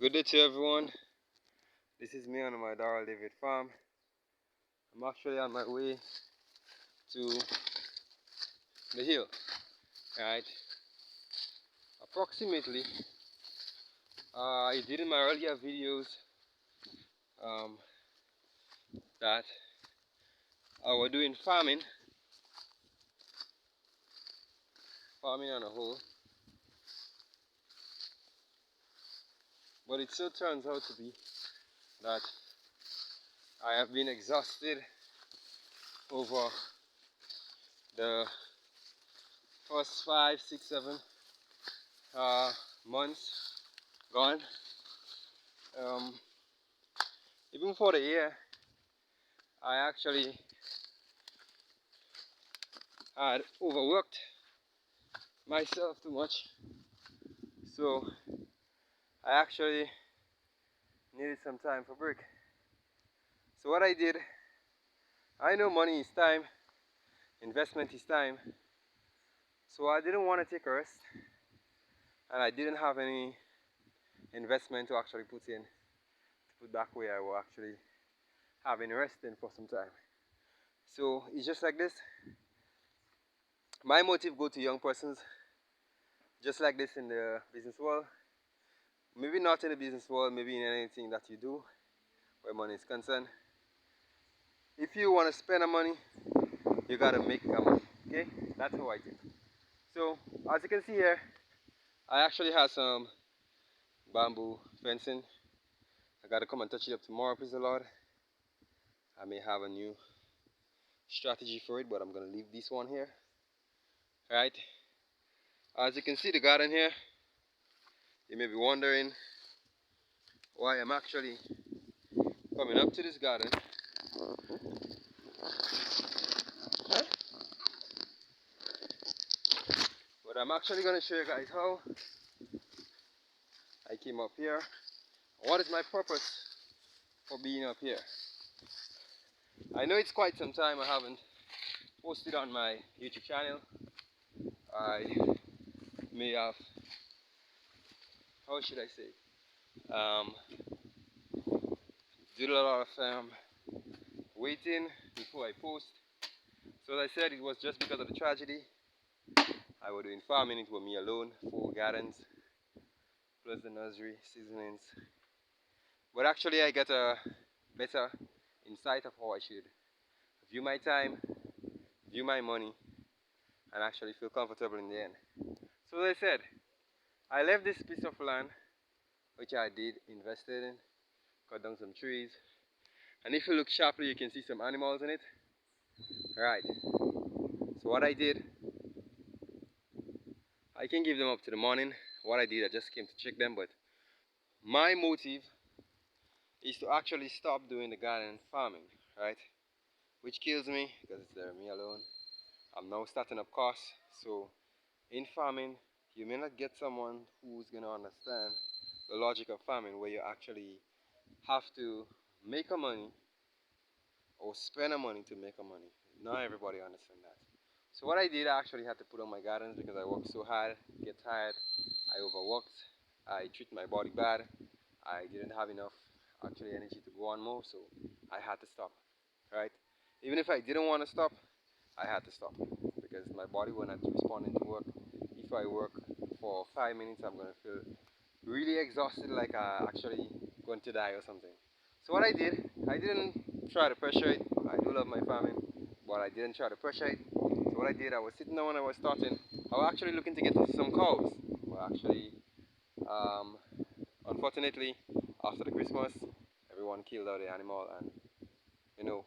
Good day to everyone. This is me on my Darrell David farm. I'm actually on my way to the hill. Right? Approximately, I did in my earlier videos um, that I was doing farming on a whole, but it so turns out to be that I have been exhausted over the first 5, 6, 7 months gone. Um, Even for the year, I actually had overworked myself too much, so I actually needed some time for break. So what I did, I know money is time, investment is time, so I didn't want to take a rest, and I didn't have any investment to actually put in to put back where I was actually having resting for some time. So it's just like this. My motive go to young persons, just like this in the business world. Maybe not in the business world, maybe in anything that you do where money is concerned. If you want to spend the money, you gotta make the money. Okay, that's how I do. So as you can see here, I actually have some bamboo fencing. I gotta come and touch it up tomorrow, please the Lord. I may have a new strategy for it, but I'm gonna leave this one here. Right? As you can see the garden here, you may be wondering why I'm actually coming up to this garden. But I'm actually gonna show you guys how I came up here. What is my purpose for being up here? I know it's quite some time I haven't posted on my YouTube channel. I may have, how should I say, did a lot of waiting before I post. So as I said, it was just because of the tragedy. I was doing farming, it was me alone, 4 gardens, plus the nursery, seasonings. But actually I get a better insight of how I should view my time, view my money, and actually feel comfortable in the end. So as I said, I left this piece of land, which I did, invested in, cut down some trees, and if you look sharply you can see some animals in it. Right, so what I did, I can give them up to the morning. What I did, I just came to check them, but my motive is to actually stop doing the garden farming, right? Which kills me because it's me alone. I'm now starting up costs, so in farming, you may not get someone who's gonna understand the logic of farming, where you actually have to make a money or spend a money to make a money. Not everybody understands that. So what I did, I actually had to put on my gardens because I worked so hard, get tired, I overworked, I treat my body bad, I didn't have enough actually energy to go on more, so I had to stop, right? Even if I didn't want to stop, I had to stop because my body was not responding to work. If I work for 5 minutes, I'm gonna feel really exhausted, like I actually going to die or something. So what I did, I didn't try to pressure it. I do love my farming, but I didn't try to pressure it. So what I did, I was sitting down when I was starting. I was actually looking to get into some cows. Well, actually, um, unfortunately, after the Christmas, everyone killed out the animal, and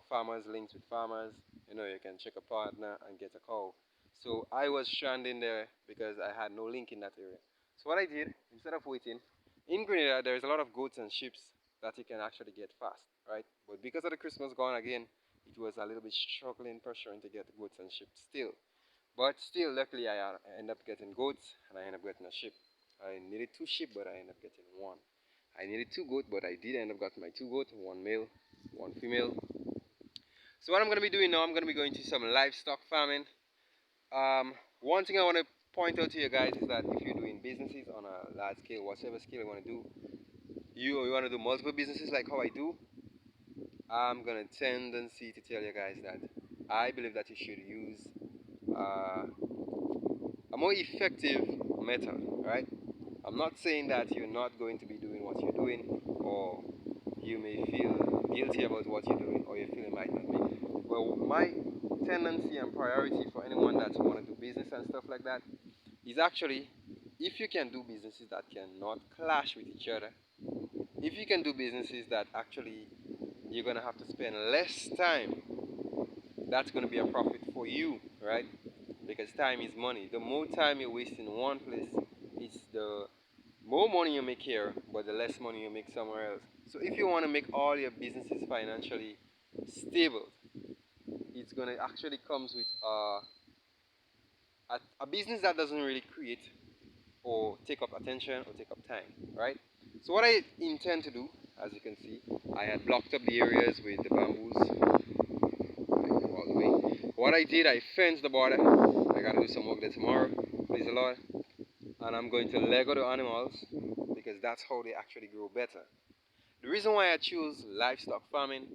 farmers links with farmers. You can check a partner and get a cow. So I was stranding there because I had no link in that area. So what I did, instead of waiting, in Grenada there's a lot of goats and sheep that you can actually get fast, right? But because of the Christmas gone again, it was a little bit struggling, pressuring to get goats and sheep still. But still, luckily I ended up getting goats and I ended up getting a sheep. I needed 2 sheep, but I ended up getting 1. I needed 2 goats, but I did end up getting my 2 goats, 1 male, 1 female. So what I'm going to be doing now, I'm going to be going to some livestock farming. One thing I want to point out to you guys is that if you're doing businesses on a large scale, whatever scale you want to do, you want to do multiple businesses like how I do, I'm gonna tendency to tell you guys that I believe that you should use uh, a more effective method, right? I'm not saying that you're not going to be doing what you're doing, or you may feel guilty about what you're doing, or you feel it might not be. Well, my tendency and priority for anyone that want to do business and stuff like that is actually, if you can do businesses that cannot clash with each other, if you can do businesses that actually you're gonna have to spend less time, that's gonna be a profit for you, right? Because time is money. The more time you waste in one place, it's the more money you make here, but the less money you make somewhere else. So if you want to make all your businesses financially stable, it's gonna actually comes with a business that doesn't really create or take up attention or take up time, right? So what I intend to do, as you can see, I had blocked up the areas with the bamboos. I go all the way. What I did, I fenced the border. I gotta do some work there tomorrow, please the Lord. And I'm going to Lego the animals because that's how they actually grow better. The reason why I choose livestock farming,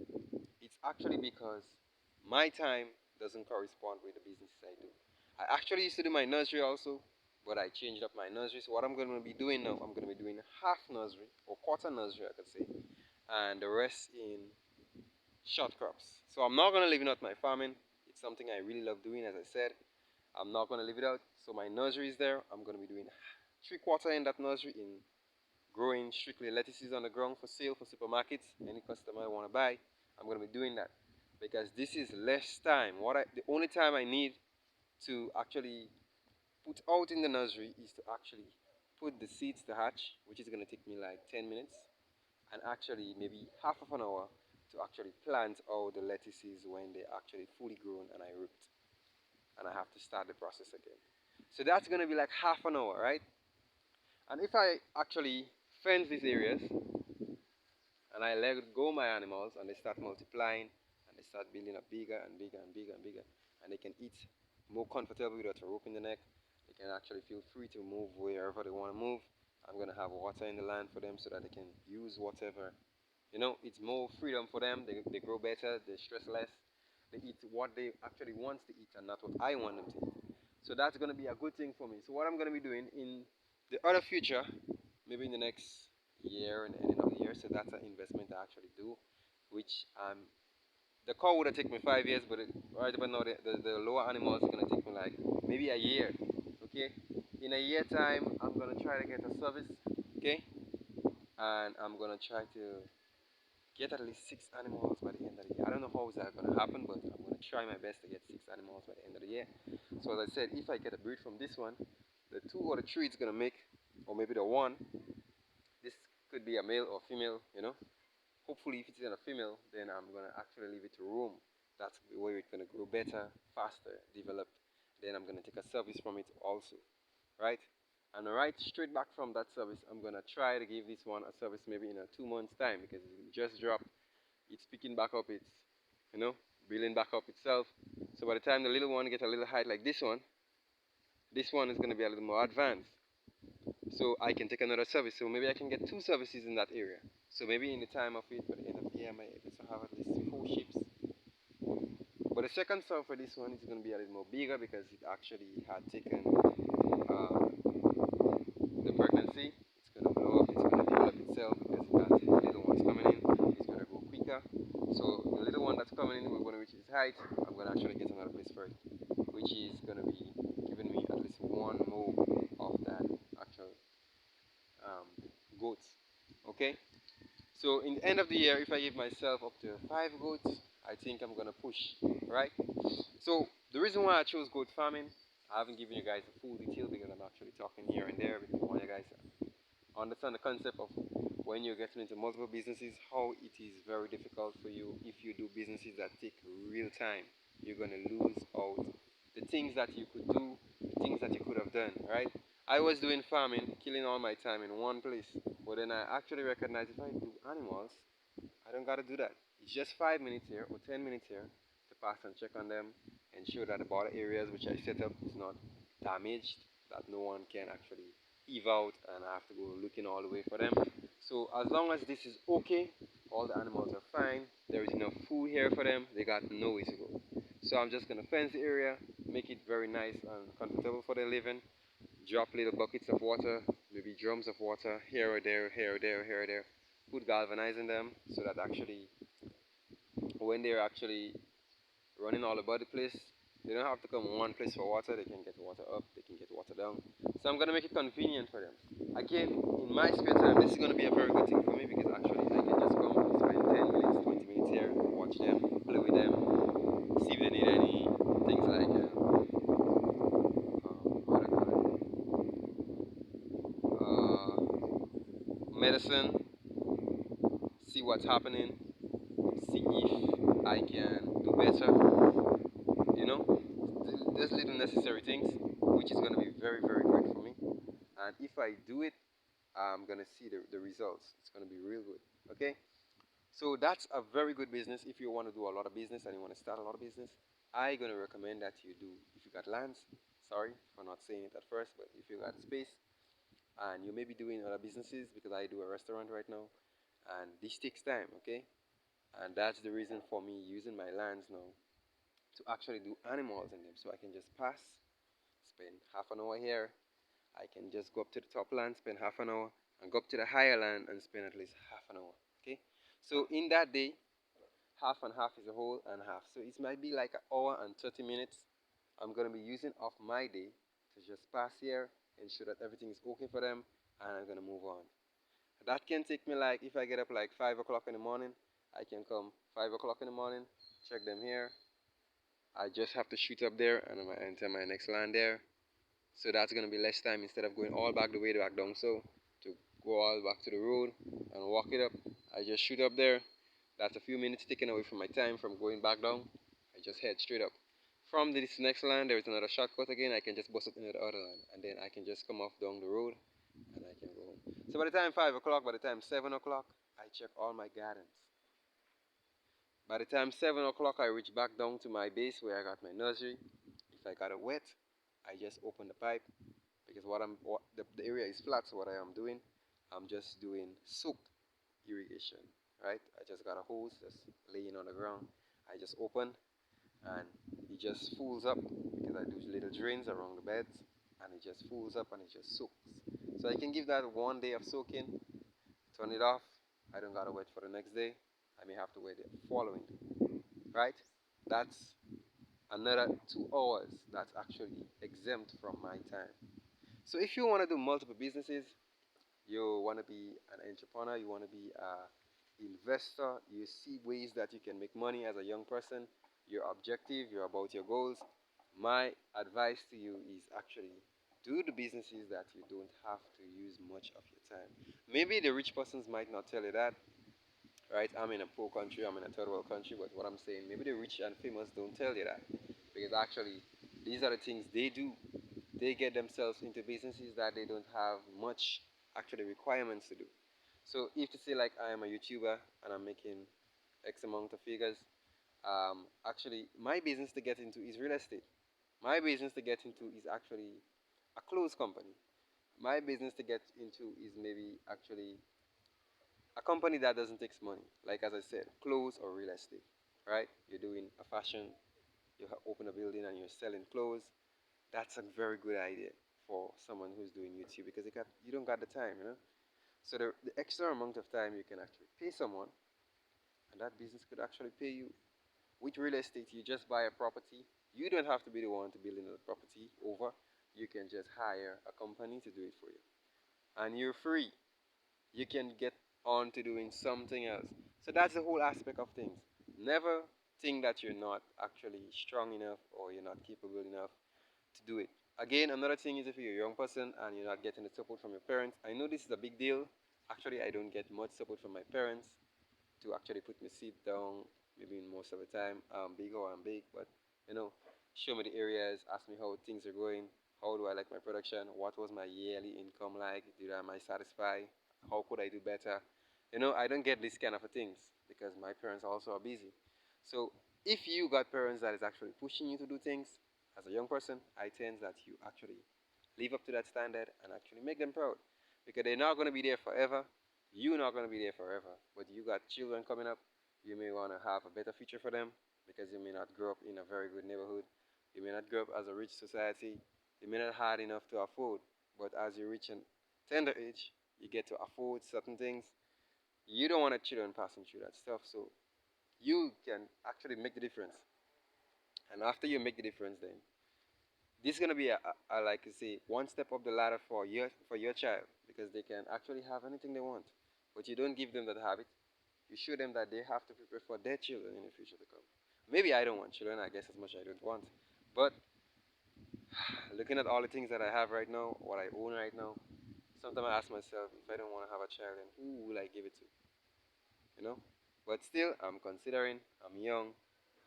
it's actually because my time doesn't correspond with the businesses I do. I actually used to do my nursery also, but I changed up my nursery. So what I'm going to be doing now, I'm going to be doing half nursery or quarter nursery, I could say, and the rest in short crops. So I'm not going to leave it out my farming. It's something I really love doing, as I said. I'm not going to leave it out. So my nursery is there. I'm going to be doing three-quarter in that nursery in growing strictly lettuces on the ground for sale for supermarkets. Any customer want to buy, I'm going to be doing that because this is less time. The only time I need to actually put out in the nursery is to actually put the seeds to hatch, which is going to take me like 10 minutes, and actually maybe half of an hour to actually plant all the lettuces when they're actually fully grown and I root, and I have to start the process again. So that's going to be like half an hour, right? And if I actually fence these areas and I let go my animals and they start multiplying and they start building up bigger and bigger and bigger and bigger, and they can eat more comfortably without a rope in the neck, they can actually feel free to move wherever they want to move. I'm going to have water in the land for them so that they can use whatever. It's more freedom for them. They grow better, they stress less, they eat what they actually want to eat and not what I want them to eat. So that's going to be a good thing for me. So what I'm going to be doing in the other future, maybe in the next year and ending of the year. So that's an investment I actually do, which the car would have taken me 5 years, but right about now the lower animals are gonna take me like maybe a year. Okay, in a year time, I'm gonna try to get a service. Okay, and I'm gonna try to get at least 6 animals by the end of the year. I don't know how is that gonna happen, but I'm gonna try my best to get 6 animals by the end of the year. So as I said, if I get a breed from this one, the two or the three it's gonna make, or maybe the one, this could be a male or female. Hopefully, if it's in a female, then I'm gonna actually leave it to roam. That's the way it's gonna grow better, faster, develop. Then I'm gonna take a service from it also, right? And right straight back from that service, I'm gonna try to give this one a service maybe in a 2 months time because it just dropped. It's picking back up. It's you know building back up itself. So by the time the little one gets a little height like this one is gonna be a little more advanced. So I can take another service. So maybe I can get two services in that area. So maybe in the time of it, by the end of the year, I might able to have at least 4 ships. But the second serve for this one is going to be a little more bigger because it actually had taken the pregnancy. It's going to blow up. It's going to develop itself because that little one's coming in. It's going to go quicker. So the little one that's coming in, we're going to reach its height. I'm going to actually get another place for it, which is going to be giving me at least one more of that actual um, goats. Okay. So in the end of the year, if I give myself up to 5 goats, I think I'm gonna push, right? So the reason why I chose goat farming, I haven't given you guys a full detail because I'm actually talking here and there because I want you guys to understand the concept of when you're getting into multiple businesses, how it is very difficult for you if you do businesses that take real time. You're gonna lose out the things that you could do, the things that you could have done, right? I was doing farming, killing all my time in one place, but then I actually recognized if I do animals, I don't gotta do that. It's just 5 minutes here or 10 minutes here to pass and check on them, ensure that the border areas which I set up is not damaged, that no one can actually eve out and I have to go looking all the way for them. So So as long as this is okay, all the animals are fine, there is enough food here for them, they got nowhere to go. So I'm just gonna fence the area, make it very nice and comfortable for their living, drop little buckets of water, maybe drums of water here or there, here or there, here or there, put galvanizing them so that actually when they're actually running all about the place, they don't have to come one place for water, they can get water up, they can get water down. So I'm gonna make it convenient for them. Again, in my spare time, this is gonna be a very good thing for me because actually I can just come and spend 10 minutes, 20 minutes here, watch them, play with them, see if they need any things like what do medicine, see what's happening, see if I can do better. You know, there's little necessary things which is going to be very, very great for me. And if I do it, I'm going to see the results. It's going to be real good. Okay? So that's a very good business. If you want to do a lot of business and you want to start a lot of business, I'm going to recommend that you do, if you got lands, sorry for not saying it at first, but if you got space and you may be doing other businesses, because I do a restaurant right now, and this takes time, okay? And that's the reason for me using my lands now to actually do animals in them. So I can just pass, spend half an hour here. I can just go up to the top land, spend half an hour, and go up to the higher land and spend at least half an hour. Okay? So in that day, half and half is a whole and half. So it might be like an hour and 30 minutes I'm going to be using off my day to just pass here, ensure that everything is okay for them, and I'm going to move on. That can take me like, if I get up like 5 o'clock in the morning, I can come 5 o'clock in the morning, check them here, I just have to shoot up there and I'm gonna enter my next land there. So that's gonna be less time instead of going all back the way back down. So to go all back to the road and walk it up, I just shoot up there. That's a few minutes taken away from my time from going back down. I just head straight up. From this next land, there is another shortcut again. I can just bust up into the other land, and then I can just come off down the road, and I can go home. So by the time 5 o'clock, by the time 7 o'clock, I check all my gardens. By the time 7 o'clock, I reach back down to my base where I got my nursery. If I got it wet, I just open the pipe because the area is flat. So what I am doing, I'm just doing soaked irrigation, right? I just got a hose just laying on the ground. I just open and it just fools up because I do little drains around the beds and it just fools up and it just soaks. So I can give that 1 day of soaking, turn it off. I don't gotta wait for the next day. I may have to wait the following day, right? That's another 2 hours that's actually exempt from my time. So if you want to do multiple businesses, you want to be an entrepreneur, you want to be an investor, you see ways that you can make money as a young person, you're objective, you're about your goals, my advice to you is actually do the businesses that you don't have to use much of your time. Maybe the rich persons might not tell you that, right? I'm in a poor country, I'm in a third world country, but what I'm saying, maybe the rich and famous don't tell you that. Because actually, these are the things they do. They get themselves into businesses that they don't have much actually requirements to do. So if to say like I am a YouTuber and I'm making X amount of figures, actually my business to get into is real estate. My business to get into is actually a clothes company. My business to get into is maybe actually a company that doesn't take money, like as I said, clothes or real estate, right? You're doing a fashion, you open a building and you're selling clothes. That's a very good idea for someone who's doing YouTube because you don't got the time, you know. So the extra amount of time you can actually pay someone, and that business could actually pay you. With real estate, you just buy a property. You don't have to be the one to build the property over. You can just hire a company to do it for you, and you're free. You can get on to doing something else. So that's the whole aspect of things. Never think that you're not actually strong enough or you're not capable enough to do it. Again, another thing is if you're a young person and you're not getting the support from your parents. I know this is a big deal. Actually, I don't get much support from my parents to actually put me seat down. Maybe most of the time, I'm big or I'm big, but you know, show me the areas, ask me how things are going, how do I like my production, what was my yearly income like, am I satisfied, how could I do better. You know, I don't get these kind of things because my parents also are busy. So if you got parents that is actually pushing you to do things as a young person, I tend that you actually live up to that standard and actually make them proud because they're not going to be there forever. You're not gonna be there forever, but you got children coming up. You may want to have a better future for them because you may not grow up in a very good neighborhood. You may not grow up as a rich society. You may not have enough to afford, but as you reach a tender age, you get to afford certain things. You don't want your children passing through that stuff, so you can actually make the difference. And after you make the difference, then this is gonna be a like you say one step up the ladder for your child because they can actually have anything they want, but you don't give them that habit. You show them that they have to prepare for their children in the future to come. Maybe I don't want children, I guess as much as I don't want, but looking at all the things that I have right now, what I own right now, sometimes I ask myself if I don't want to have a child, then who will I give it to? You know. But still, I'm considering. I'm young.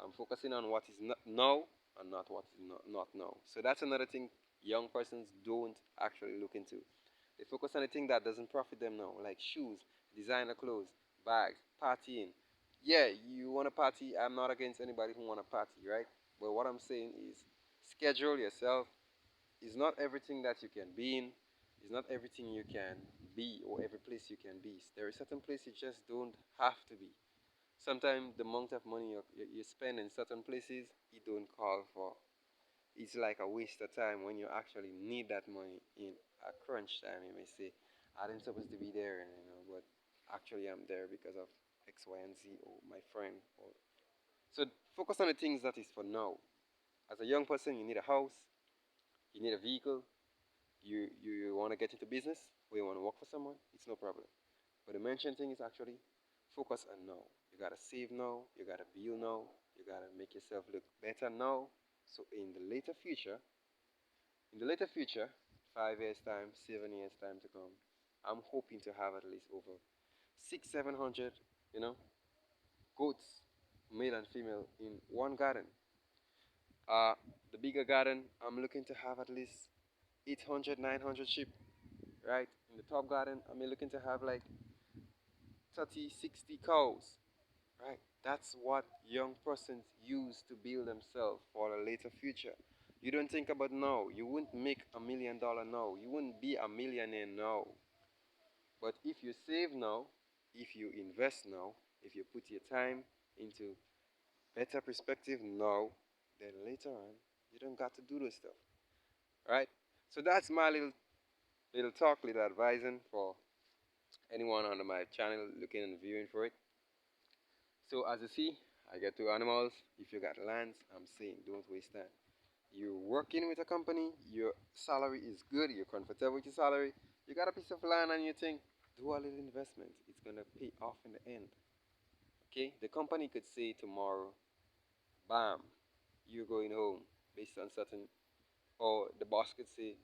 I'm focusing on what is not now and not what is not now. So that's another thing young persons don't actually look into. They focus on the thing that doesn't profit them now, like shoes, designer clothes, bags, partying. Yeah, you want to party. I'm not against anybody who want to party, right? But what I'm saying is, schedule yourself. It's not everything that you can be in. It's not everything you can be or every place you can be. There is certain place you just don't have to be. Sometimes the amount of money you spend in certain places, it don't call for. It's like a waste of time when you actually need that money in a crunch time. You may say, I didn't supposed to be there, but actually I'm there because of X, Y, and Z or my friend. So focus on the things that is for now. As a young person, you need a house, you need a vehicle, you want to get into business or you want to work for someone, it's no problem. But the mention thing is actually focus on now. You gotta save now, you gotta build now, you gotta make yourself look better now. So in the later future, 5 years time, 7 years time to come, I'm hoping to have at least over six, 700, you know, goats, male and female, in one garden. The bigger garden, I'm looking to have at least 800, 900 sheep, right? In the top garden, I'm looking to have like 30, 60 cows, right? That's what young persons use to build themselves for a later future. You don't think about now. You wouldn't make $1 million now. You wouldn't be a millionaire now. But if you save now, if you invest now, if you put your time into better perspective now, then later on, you don't got to do this stuff, right? So that's my little talk, little advising for anyone on my channel looking and viewing for it. So as you see, I get two animals. If you got lands, I'm saying don't waste time. You're working with a company, your salary is good, you're comfortable with your salary, you got a piece of land and you think, do a little investment. It's gonna pay off in the end. Okay? The company could say tomorrow, bam, you're going home based on certain, or the boss could say,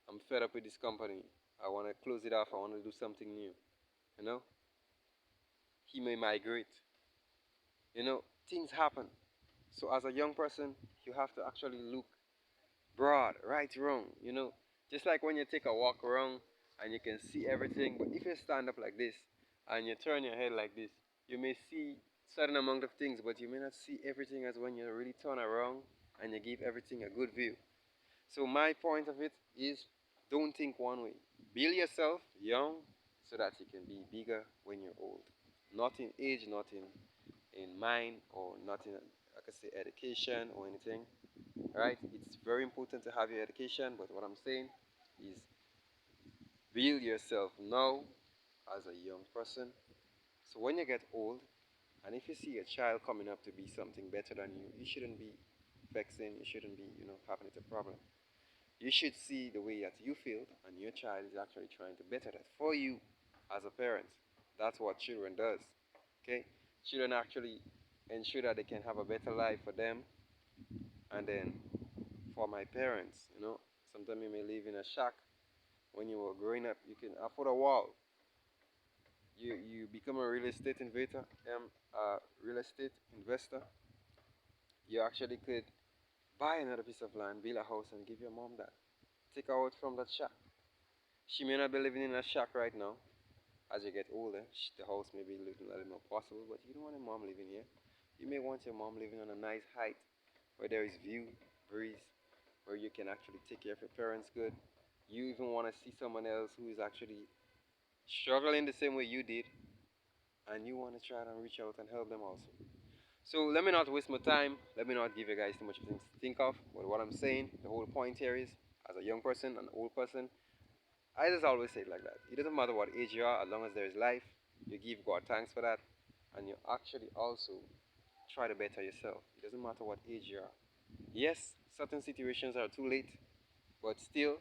I'm fed up with this company. I wanna close it off, I wanna do something new. You know? He may migrate. Things happen. So as a young person, you have to actually look broad, right, wrong. Just like when you take a walk around and you can see everything, but if you stand up like this and you turn your head like this, you may see certain amount of things, but you may not see everything as when you really turn around and you give everything a good view. So my point of it is don't think one way. Build yourself young so that you can be bigger when you're old. Not in age, not in mind, or not in, like I say, education or anything. Right? It's very important to have your education, but what I'm saying is build yourself now as a young person. So when you get old, and if you see a child coming up to be something better than you shouldn't be vexing, you shouldn't be, having it a problem. You should see the way that you feel, and your child is actually trying to better that for you as a parent. That's what children does. Okay? Children actually ensure that they can have a better life for them, and then for my parents, sometimes you may live in a shack. When you were growing up, you can afford a wall. You become a real estate investor. You actually could buy another piece of land, build a house, and give your mom that. Take her out from that shack. She may not be living in a shack right now. As you get older, the house may be a little more possible, but you don't want your mom living here. You may want your mom living on a nice height where there is view, breeze, where you can actually take care of your parents good. You even want to see someone else who is actually struggling the same way you did, and you want to try and reach out and help them also. So let me not waste my time. Let me not give you guys too much things to think of. But what I'm saying, the whole point here is, as a young person, an old person, I just always say it like that. It doesn't matter what age you are, as long as there is life, you give God thanks for that, and you actually also try to better yourself. It doesn't matter what age you are. Yes, certain situations are too late, but still,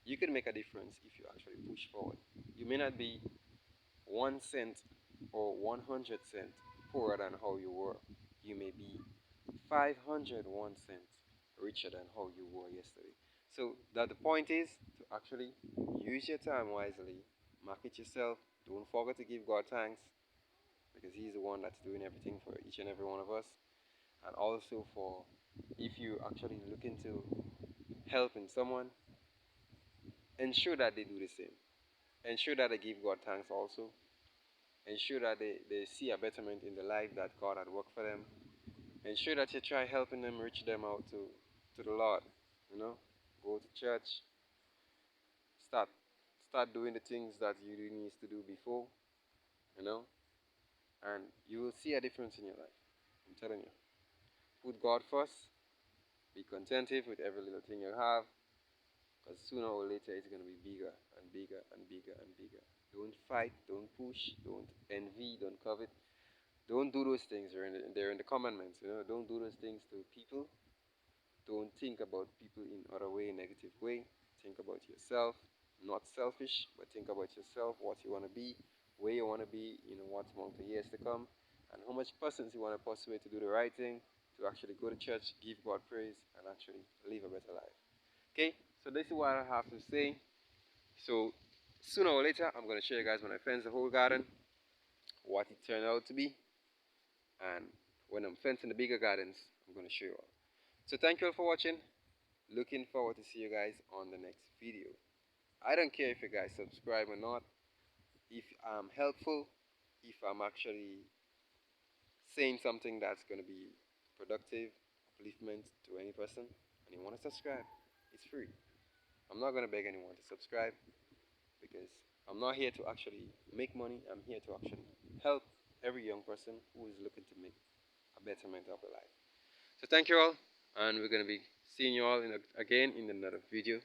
you can make a difference if you actually push forward. You may not be 1 cent or 100 cents poorer than how you were. You may be 501 cents richer than how you were yesterday. So that the point is to actually use your time wisely, market yourself. Don't forget to give God thanks because He's the one that's doing everything for each and every one of us. And also for if you actually look into helping someone, ensure that they do the same. Ensure that they give God thanks also. Ensure that they see a betterment in the life that God had worked for them. Ensure that you try helping them reach them out to the Lord. You know, go to church, start start doing the things that you didn't used to do before. You know, and you will see a difference in your life. I'm telling you. Put God first. Be contented with every little thing you have, because sooner or later it's gonna be bigger and bigger and bigger and bigger. Don't fight. Don't push. Don't envy. Don't covet. Don't do those things. They're in the commandments. You know, don't do those things to people. Don't think about people in other way, negative way. Think about yourself. Not selfish, but think about yourself, what you want to be, where you want to be, what amount of years to come, and how much persons you want to persuade to do the right thing, to actually go to church, give God praise, and actually live a better life. Okay, so this is what I have to say. So sooner or later, I'm gonna show you guys when I fence the whole garden, what it turned out to be, and when I'm fencing the bigger gardens, I'm gonna show you all. So thank you all for watching. Looking forward to see you guys on the next video. I don't care if you guys subscribe or not. If I'm helpful, if I'm actually saying something that's going to be productive, upliftment to any person, and you want to subscribe, it's free. I'm not going to beg anyone to subscribe because I'm not here to actually make money. I'm here to actually help every young person who is looking to make a betterment of their life. So thank you all, and we're going to be seeing you all again in another video.